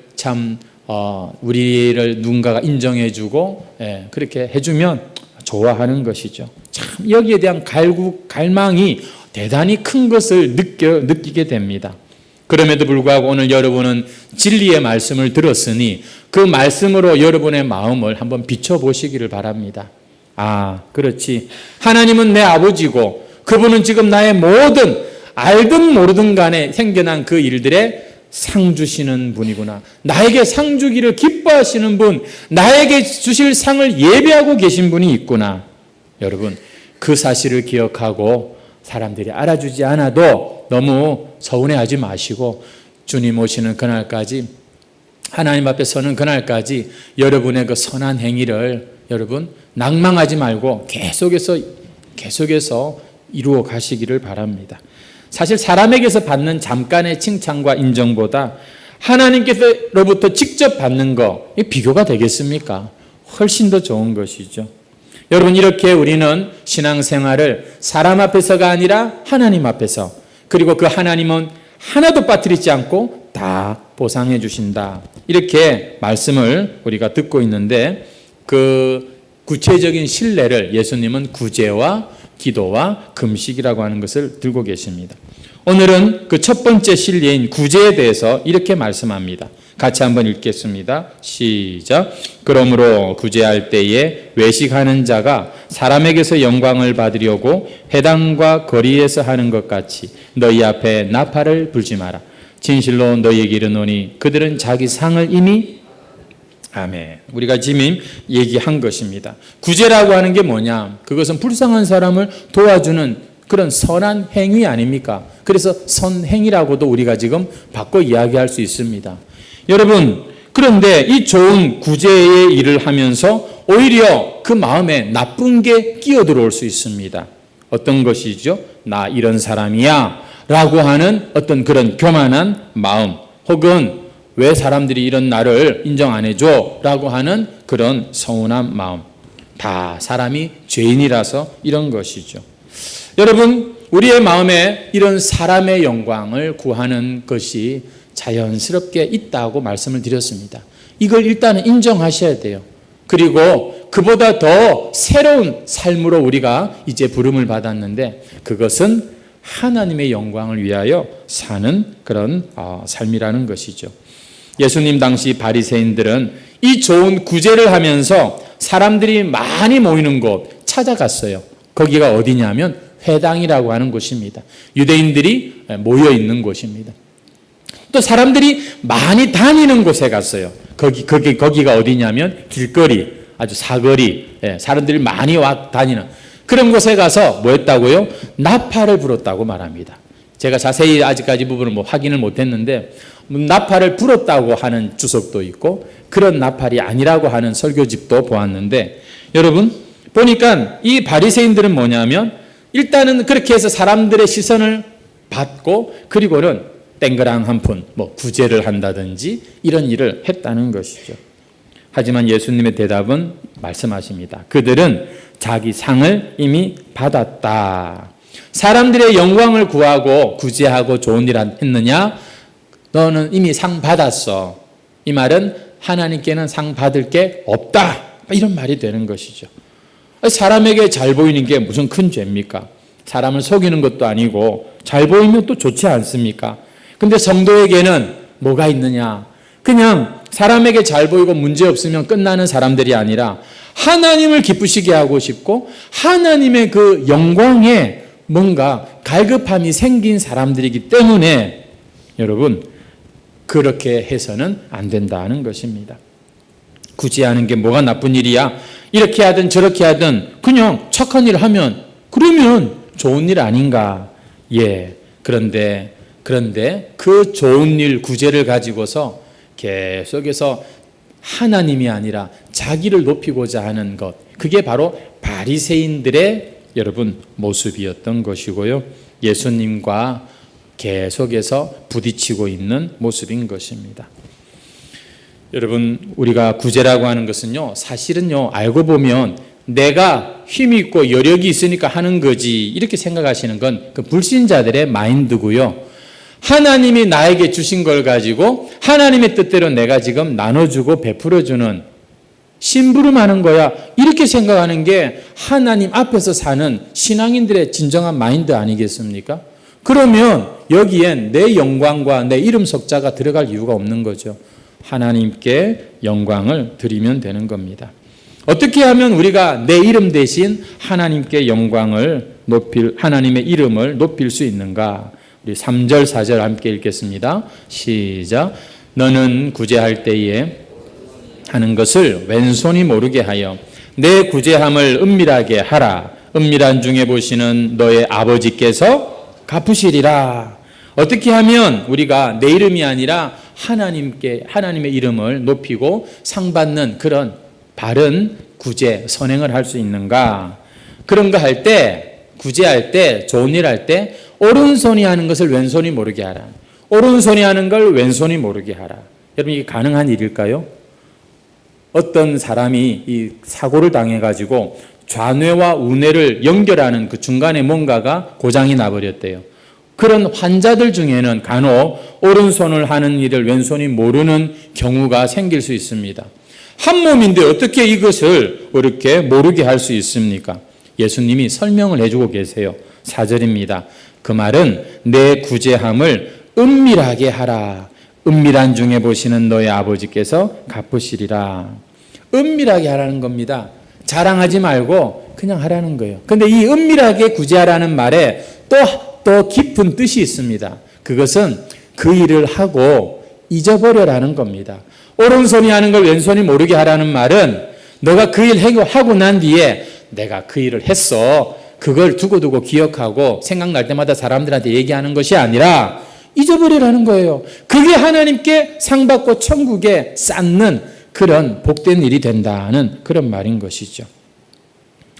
Speaker 1: 우리를 누군가가 인정해주고 그렇게 해주면 좋아하는 것이죠. 참 여기에 대한 갈망이 대단히 큰 것을 느끼게 됩니다. 그럼에도 불구하고 오늘 여러분은 진리의 말씀을 들었으니 그 말씀으로 여러분의 마음을 한번 비춰보시기를 바랍니다. 아, 그렇지. 하나님은 내 아버지고 그분은 지금 나의 모든 알든 모르든 간에 생겨난 그 일들에 상 주시는 분이구나. 나에게 상 주기를 기뻐하시는 분, 나에게 주실 상을 예비하고 계신 분이 있구나. 여러분, 그 사실을 기억하고 사람들이 알아주지 않아도 너무 서운해하지 마시고 주님 오시는 그날까지, 하나님 앞에 서는 그날까지 여러분의 그 선한 행위를 여러분 낭망하지 말고 계속해서 이루어 가시기를 바랍니다. 사실 사람에게서 받는 잠깐의 칭찬과 인정보다 하나님께서로부터 직접 받는 거, 비교가 되겠습니까? 훨씬 더 좋은 것이죠. 여러분, 이렇게 우리는 신앙생활을 사람 앞에서가 아니라 하나님 앞에서, 그리고 그 하나님은 하나도 빠뜨리지 않고 다 보상해 주신다. 이렇게 말씀을 우리가 듣고 있는데 그 구체적인 신뢰를 예수님은 구제와 기도와 금식이라고 하는 것을 들고 계십니다. 오늘은 그 첫 번째 신뢰인 구제에 대해서 이렇게 말씀합니다. 같이 한번 읽겠습니다. 시작. 그러므로 구제할 때에 외식하는 자가 사람에게서 영광을 받으려고 회당과 거리에서 하는 것 같이 너희 앞에 나팔을 불지 마라. 진실로 너희에게 이르노니 그들은 자기 상을 이미 아멘. 우리가 지금 얘기한 것입니다. 구제라고 하는 게 뭐냐? 그것은 불쌍한 사람을 도와주는 그런 선한 행위 아닙니까? 그래서 선행이라고도 우리가 지금 바꿔 이야기할 수 있습니다. 여러분, 그런데 이 좋은 구제의 일을 하면서 오히려 그 마음에 나쁜 게 끼어들어올 수 있습니다. 어떤 것이죠? 나 이런 사람이야 라고 하는 어떤 그런 교만한 마음, 혹은 왜 사람들이 이런 나를 인정 안 해줘 라고 하는 그런 서운한 마음. 다 사람이 죄인이라서 이런 것이죠. 여러분, 우리의 마음에 이런 사람의 영광을 구하는 것이 자연스럽게 있다고 말씀을 드렸습니다. 이걸 일단은 인정하셔야 돼요. 그리고 그보다 더 새로운 삶으로 우리가 이제 부름을 받았는데 그것은 하나님의 영광을 위하여 사는 그런 삶이라는 것이죠. 예수님 당시 바리새인들은 이 좋은 구제를 하면서 사람들이 많이 모이는 곳 찾아갔어요. 거기가 어디냐면 회당이라고 하는 곳입니다. 유대인들이 모여 있는 곳입니다. 또 사람들이 많이 다니는 곳에 갔어요. 거기가 어디냐면 길거리, 아주 사거리, 사람들이 많이 와 다니는 그런 곳에 가서 뭐 했다고요? 나팔을 불었다고 말합니다. 제가 자세히 아직까지 부분을 확인을 못했는데 나팔을 불었다고 하는 주석도 있고 그런 나팔이 아니라고 하는 설교집도 보았는데, 여러분 보니까 이 바리새인들은 뭐냐면 일단은 그렇게 해서 사람들의 시선을 받고 그리고는 땡그랑 한 푼 구제를 한다든지 이런 일을 했다는 것이죠. 하지만 예수님의 대답은 말씀하십니다. 그들은 자기 상을 이미 받았다. 사람들의 영광을 구하고 구제하고 좋은 일 했느냐? 너는 이미 상 받았어. 이 말은 하나님께는 상 받을 게 없다, 이런 말이 되는 것이죠. 사람에게 잘 보이는 게 무슨 큰 죄입니까? 사람을 속이는 것도 아니고 잘 보이면 또 좋지 않습니까? 근데 성도에게는 뭐가 있느냐? 그냥 사람에게 잘 보이고 문제 없으면 끝나는 사람들이 아니라 하나님을 기쁘시게 하고 싶고 하나님의 그 영광에 뭔가 갈급함이 생긴 사람들이기 때문에 여러분 그렇게 해서는 안 된다는 것입니다. 구제하는 게 뭐가 나쁜 일이야? 이렇게 하든 저렇게 하든 그냥 착한 일 하면 그러면 좋은 일 아닌가? 예. 그런데 그 좋은 일 구제를 가지고서 계속해서 하나님이 아니라 자기를 높이고자 하는 것, 그게 바로 바리새인들의 여러분 모습이었던 것이고요. 예수님과 계속해서 부딪히고 있는 모습인 것입니다. 여러분 우리가 구제라고 하는 것은요, 사실은요 알고 보면 내가 힘이 있고 여력이 있으니까 하는 거지 이렇게 생각하시는 건 그 불신자들의 마인드고요. 하나님이 나에게 주신 걸 가지고 하나님의 뜻대로 내가 지금 나눠주고 베풀어주는 심부름하는 거야 이렇게 생각하는 게 하나님 앞에서 사는 신앙인들의 진정한 마인드 아니겠습니까? 그러면 여기엔 내 영광과 내 이름 석자가 들어갈 이유가 없는 거죠. 하나님께 영광을 드리면 되는 겁니다. 어떻게 하면 우리가 내 이름 대신 하나님께 영광을 하나님의 이름을 높일 수 있는가? 우리 3절 4절 함께 읽겠습니다. 시작. 너는 구제할 때에 하는 것을 왼손이 모르게 하여 내 구제함을 은밀하게 하라. 은밀한 중에 보시는 너의 아버지께서 갚으시리라. 어떻게 하면 우리가 내 이름이 아니라 하나님의 이름을 높이고 상 받는 그런 바른 구제, 선행을 할 수 있는가? 그런 거 할 때, 구제할 때, 좋은 일 할 때 오른손이 하는 것을 왼손이 모르게 하라. 오른손이 하는 걸 왼손이 모르게 하라. 여러분 이게 가능한 일일까요? 어떤 사람이 이 사고를 당해가지고 좌뇌와 우뇌를 연결하는 그 중간에 뭔가가 고장이 나버렸대요. 그런 환자들 중에는 간혹 오른손을 하는 일을 왼손이 모르는 경우가 생길 수 있습니다. 한 몸인데 어떻게 이것을 이렇게 모르게 할 수 있습니까? 예수님이 설명을 해주고 계세요. 4절입니다. 그 말은 내 구제함을 은밀하게 하라. 은밀한 중에 보시는 너의 아버지께서 갚으시리라. 은밀하게 하라는 겁니다. 자랑하지 말고 그냥 하라는 거예요. 근데 이 은밀하게 구제하라는 말에 또 깊은 뜻이 있습니다. 그것은 그 일을 하고 잊어버려라는 겁니다. 오른손이 하는 걸 왼손이 모르게 하라는 말은 너가 그 일 하고 난 뒤에 내가 그 일을 했어. 그걸 두고두고 기억하고 생각날 때마다 사람들한테 얘기하는 것이 아니라 잊어버리라는 거예요. 그게 하나님께 상받고 천국에 쌓는 그런 복된 일이 된다는 그런 말인 것이죠.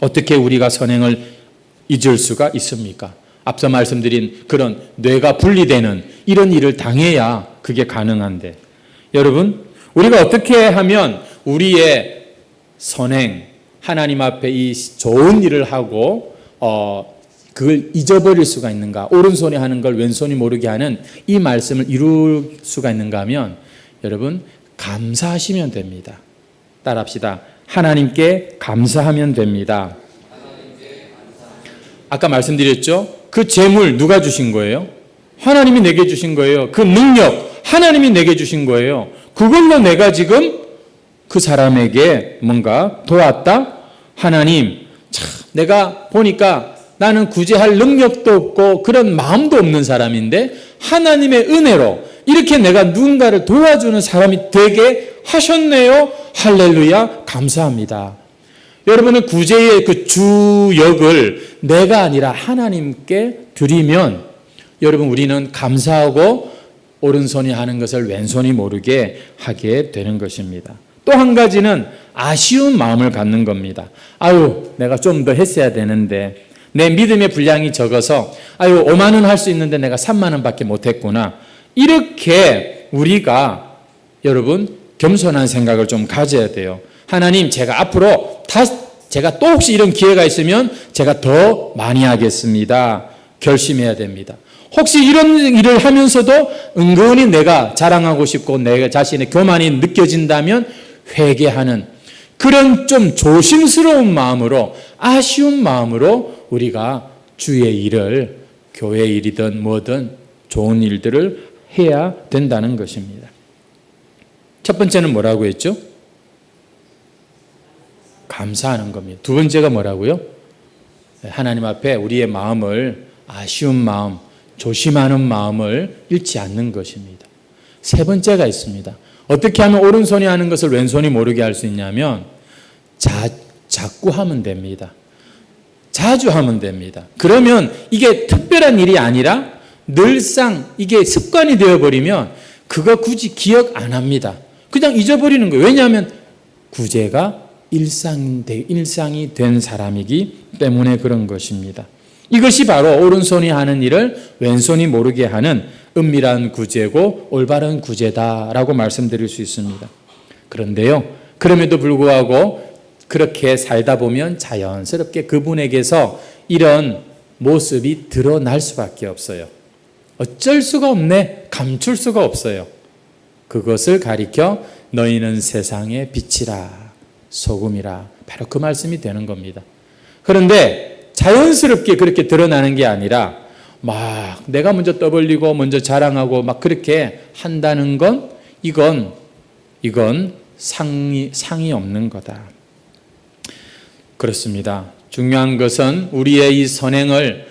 Speaker 1: 어떻게 우리가 선행을 잊을 수가 있습니까? 앞서 말씀드린 그런 뇌가 분리되는 이런 일을 당해야 그게 가능한데, 여러분 우리가 어떻게 하면 우리의 선행, 하나님 앞에 이 좋은 일을 하고 그걸 잊어버릴 수가 있는가? 오른손이 하는 걸 왼손이 모르게 하는 이 말씀을 이룰 수가 있는가 하면 여러분 감사하시면 됩니다. 따라합시다. 하나님께 감사하면 됩니다. 아까 말씀드렸죠? 그 재물 누가 주신 거예요? 하나님이 내게 주신 거예요. 그 능력 하나님이 내게 주신 거예요. 그걸로 내가 지금 그 사람에게 뭔가 도왔다? 하나님, 참 내가 보니까 나는 구제할 능력도 없고 그런 마음도 없는 사람인데 하나님의 은혜로 이렇게 내가 누군가를 도와주는 사람이 되게 하셨네요. 할렐루야, 감사합니다. 여러분은 구제의 그 주역을 내가 아니라 하나님께 드리면 여러분 우리는 감사하고 오른손이 하는 것을 왼손이 모르게 하게 되는 것입니다. 또 한 가지는 아쉬운 마음을 갖는 겁니다. 아유, 내가 좀 더 했어야 되는데 내 믿음의 분량이 적어서 5만 원 할 수 있는데 내가 3만 원밖에 못했구나. 이렇게 우리가 여러분 겸손한 생각을 좀 가져야 돼요. 하나님, 제가 앞으로 제가 또 혹시 이런 기회가 있으면 제가 더 많이 하겠습니다. 결심해야 됩니다. 혹시 이런 일을 하면서도 은근히 내가 자랑하고 싶고 내 자신의 교만이 느껴진다면 회개하는 그런 좀 조심스러운 마음으로, 아쉬운 마음으로 우리가 주의 일을, 교회 일이든 뭐든 좋은 일들을 해야 된다는 것입니다. 첫 번째는 뭐라고 했죠? 감사하는 겁니다. 두 번째가 뭐라고요? 하나님 앞에 우리의 마음을, 아쉬운 마음, 조심하는 마음을 잃지 않는 것입니다. 세 번째가 있습니다. 어떻게 하면 오른손이 하는 것을 왼손이 모르게 할 수 있냐면 자꾸 하면 됩니다. 자주 하면 됩니다. 그러면 이게 특별한 일이 아니라 늘상 이게 습관이 되어버리면 그거 굳이 기억 안 합니다. 그냥 잊어버리는 거예요. 왜냐하면 구제가 일상이 된 사람이기 때문에 그런 것입니다. 이것이 바로 오른손이 하는 일을 왼손이 모르게 하는 은밀한 구제고 올바른 구제다라고 말씀드릴 수 있습니다. 그런데요, 그럼에도 불구하고 그렇게 살다 보면 자연스럽게 그분에게서 이런 모습이 드러날 수밖에 없어요. 어쩔 수가 없네. 감출 수가 없어요. 그것을 가리켜 너희는 세상의 빛이라 소금이라, 바로 그 말씀이 되는 겁니다. 그런데 자연스럽게 그렇게 드러나는 게 아니라 막 내가 먼저 떠벌리고 먼저 자랑하고 막 그렇게 한다는 건 이건 상이 없는 거다. 그렇습니다. 중요한 것은 우리의 이 선행을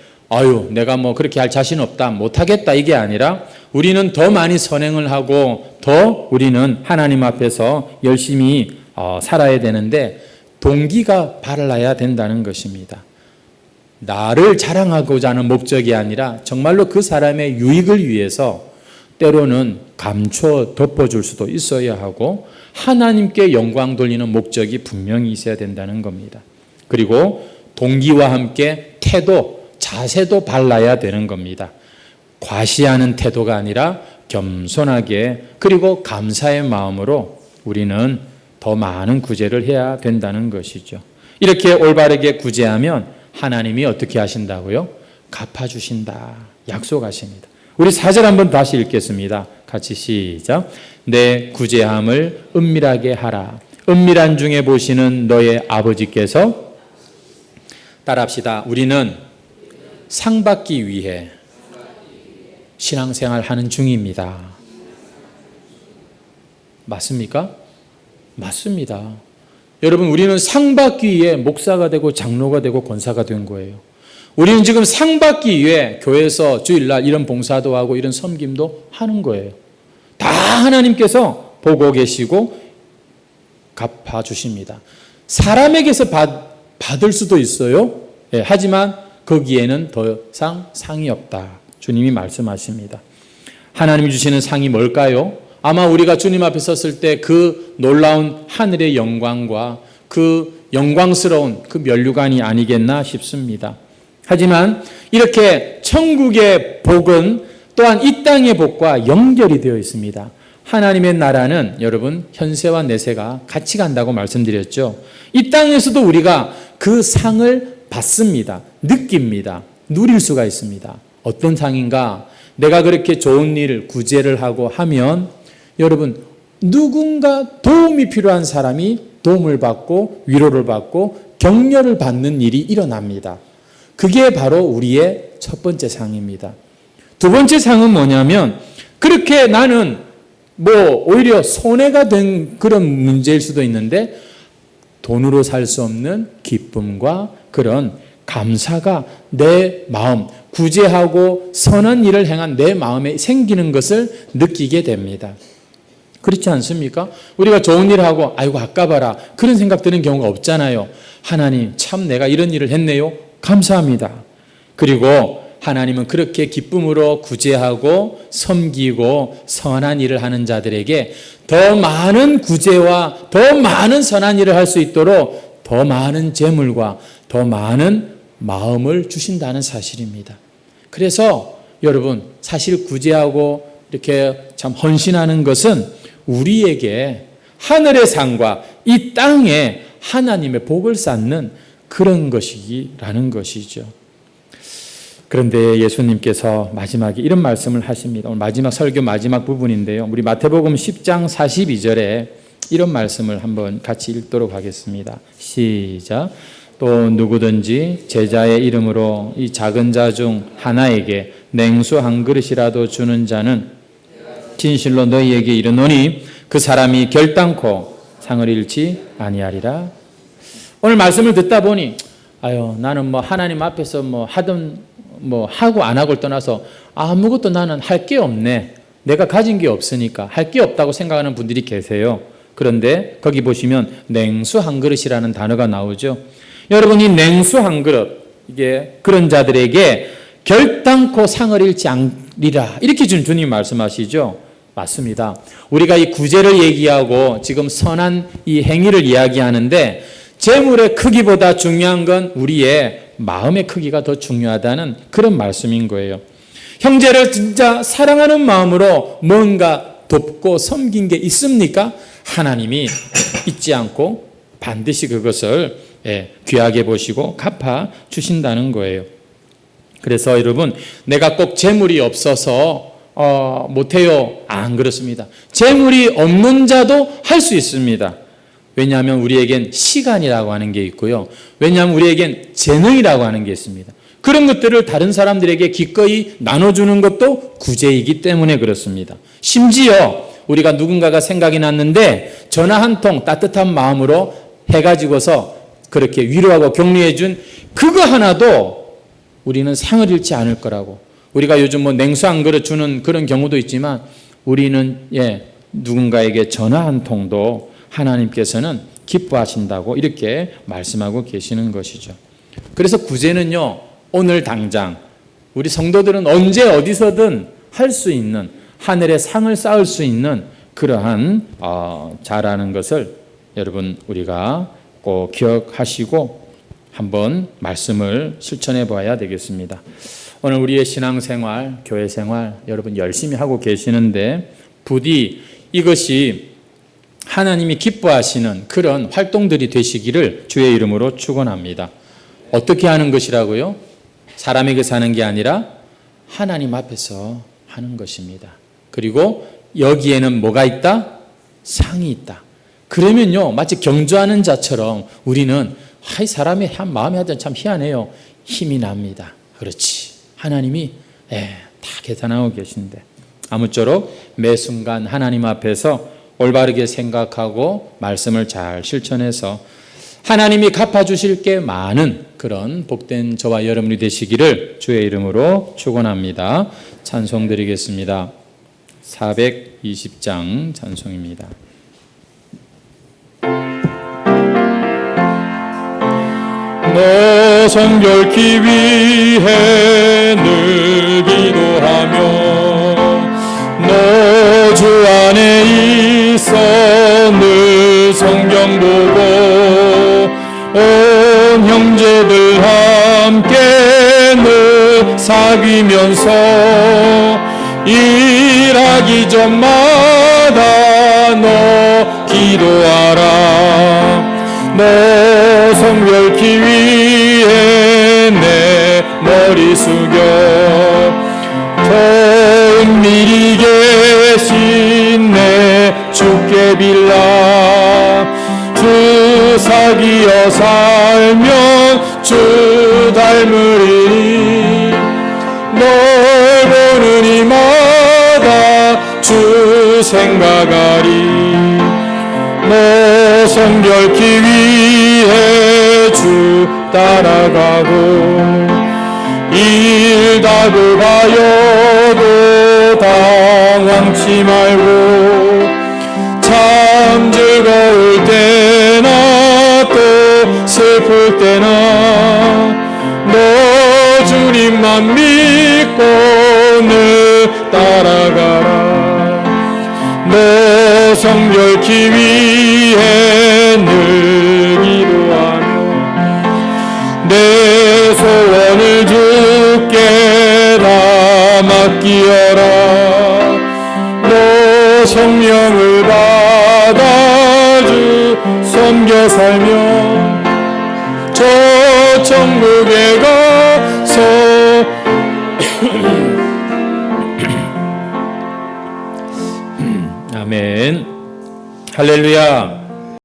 Speaker 1: 내가 뭐 그렇게 할 자신 없다, 못하겠다 이게 아니라 우리는 더 많이 선행을 하고 더 우리는 하나님 앞에서 열심히 살아야 되는데 동기가 발라야 된다는 것입니다. 나를 자랑하고자 하는 목적이 아니라 정말로 그 사람의 유익을 위해서 때로는 감춰 덮어줄 수도 있어야 하고 하나님께 영광 돌리는 목적이 분명히 있어야 된다는 겁니다. 그리고 동기와 함께 태도, 자세도 발라야 되는 겁니다. 과시하는 태도가 아니라 겸손하게 그리고 감사의 마음으로 우리는 더 많은 구제를 해야 된다는 것이죠. 이렇게 올바르게 구제하면 하나님이 어떻게 하신다고요? 갚아주신다. 약속하십니다. 우리 4절 한번 다시 읽겠습니다. 같이 시작. 내 구제함을 은밀하게 하라. 은밀한 중에 보시는 너의 아버지께서, 따라합시다. 우리는 상 받기 위해 신앙생활 하는 중입니다. 맞습니까? 맞습니다. 여러분, 우리는 상 받기 위해 목사가 되고 장로가 되고 권사가 된 거예요. 우리는 지금 상 받기 위해 교회에서 주일날 이런 봉사도 하고 이런 섬김도 하는 거예요. 다 하나님께서 보고 계시고 갚아주십니다. 사람에게서 받을 수도 있어요. 하지만 거기에는 더 이상 상이 없다. 주님이 말씀하십니다. 하나님이 주시는 상이 뭘까요? 아마 우리가 주님 앞에 섰을 때 그 놀라운 하늘의 영광과 그 영광스러운 그 면류관이 아니겠나 싶습니다. 하지만 이렇게 천국의 복은 또한 이 땅의 복과 연결이 되어 있습니다. 하나님의 나라는 여러분 현세와 내세가 같이 간다고 말씀드렸죠. 이 땅에서도 우리가 그 상을 받습니다. 느낍니다. 누릴 수가 있습니다. 어떤 상인가? 내가 그렇게 좋은 일을 구제를 하고 하면 여러분 누군가 도움이 필요한 사람이 도움을 받고 위로를 받고 격려를 받는 일이 일어납니다. 그게 바로 우리의 첫 번째 상입니다. 두 번째 상은 뭐냐면 그렇게 나는 뭐 오히려 손해가 된 그런 문제일 수도 있는데 돈으로 살 수 없는 기쁨과 그런 감사가 내 마음, 구제하고 선한 일을 행한 내 마음에 생기는 것을 느끼게 됩니다. 그렇지 않습니까? 우리가 좋은 일을 하고 아이고 아까봐라 그런 생각 드는 경우가 없잖아요. 하나님 참 내가 이런 일을 했네요. 감사합니다. 그리고 하나님은 그렇게 기쁨으로 구제하고 섬기고 선한 일을 하는 자들에게 더 많은 구제와 더 많은 선한 일을 할 수 있도록 더 많은 재물과 더 많은 마음을 주신다는 사실입니다. 그래서 여러분 사실 구제하고 이렇게 참 헌신하는 것은 우리에게 하늘의 상과 이 땅에 하나님의 복을 쌓는 그런 것이라는 것이죠. 그런데 예수님께서 마지막에 이런 말씀을 하십니다. 오늘 마지막 설교 마지막 부분인데요. 우리 마태복음 10장 42절에 이런 말씀을 한번 같이 읽도록 하겠습니다. 시작. 또 누구든지 제자의 이름으로 이 작은 자 중 하나에게 냉수 한 그릇이라도 주는 자는 진실로 너희에게 이르노니 그 사람이 결단코 상을 잃지 아니하리라. 오늘 말씀을 듣다 보니 아유 나는 뭐 하나님 앞에서 뭐 하든 뭐 하고 안 하고를 떠나서 아무것도 나는 할 게 없네. 내가 가진 게 없으니까 할 게 없다고 생각하는 분들이 계세요. 그런데 거기 보시면 냉수 한 그릇이라는 단어가 나오죠. 여러분 이 냉수 한 그릇 이게 그런 자들에게 결단코 상을 잃지 않으리라 이렇게 주님이 말씀하시죠. 맞습니다. 우리가 이 구제를 얘기하고 지금 선한 이 행위를 이야기하는데 재물의 크기보다 중요한 건 우리의 마음의 크기가 더 중요하다는 그런 말씀인 거예요. 형제를 진짜 사랑하는 마음으로 뭔가 돕고 섬긴 게 있습니까? 하나님이 잊지 않고 반드시 그것을 귀하게 보시고 갚아 주신다는 거예요. 그래서 여러분 내가 꼭 재물이 없어서 못해요. 안 그렇습니다. 재물이 없는 자도 할 수 있습니다. 왜냐하면 우리에겐 시간이라고 하는 게 있고요. 왜냐하면 우리에겐 재능이라고 하는 게 있습니다. 그런 것들을 다른 사람들에게 기꺼이 나눠주는 것도 구제이기 때문에 그렇습니다. 심지어 우리가 누군가가 생각이 났는데 전화 한 통 따뜻한 마음으로 해가지고서 그렇게 위로하고 격려해 준 그거 하나도 우리는 상을 잃지 않을 거라고. 우리가 요즘 뭐 냉수 한 그릇 주는 그런 경우도 있지만 우리는 누군가에게 전화 한 통도 하나님께서는 기뻐하신다고 이렇게 말씀하고 계시는 것이죠. 그래서 구제는요, 오늘 당장 우리 성도들은 언제 어디서든 할 수 있는 하늘의 상을 쌓을 수 있는 그러한 자라는 것을 여러분 우리가 꼭 기억하시고 한번 말씀을 실천해 봐야 되겠습니다. 오늘 우리의 신앙생활, 교회생활 여러분 열심히 하고 계시는데 부디 이것이 하나님이 기뻐하시는 그런 활동들이 되시기를 주의 이름으로 축원합니다. 어떻게 하는 것이라고요? 사람에게 사는 게 아니라 하나님 앞에서 하는 것입니다. 그리고 여기에는 뭐가 있다? 상이 있다. 그러면요 마치 경주하는 자처럼 우리는 이 사람의 마음이 하여튼 참 희한해요. 힘이 납니다. 그렇지. 하나님이 다 계산하고 계신데 아무쪼록 매 순간 하나님 앞에서 올바르게 생각하고 말씀을 잘 실천해서 하나님이 갚아주실 게 많은 그런 복된 저와 여러분이 되시기를 주의 이름으로 축원합니다. 찬송 드리겠습니다. 420장 찬송입니다. 너 성결케 위해 늘 기도하며 너 주 안에 있어 늘 성경 보고 온 형제들 함께 늘 사귀면서 일하기 전마다 너 기도하라. 너 성결케 위해 내 머리 숙여 더 은밀히 계신 내 주께 빌라. 주 사귀어 살면 주 닮으리니 널 보는 이마다 주 생각하리. 너 성결케 위해 주 따라가고 일 다급하여도 당황치 말고 참 즐거울 때나 또 슬플 때나 너 주님만 믿고 늘 따라가라. 너 성결케 위해 늘 기도하며 내 소원을 주께 다 맡기어라. 너 성령을 받아 주 섬겨 살며 저 천국에 가서 아멘. 할렐루야.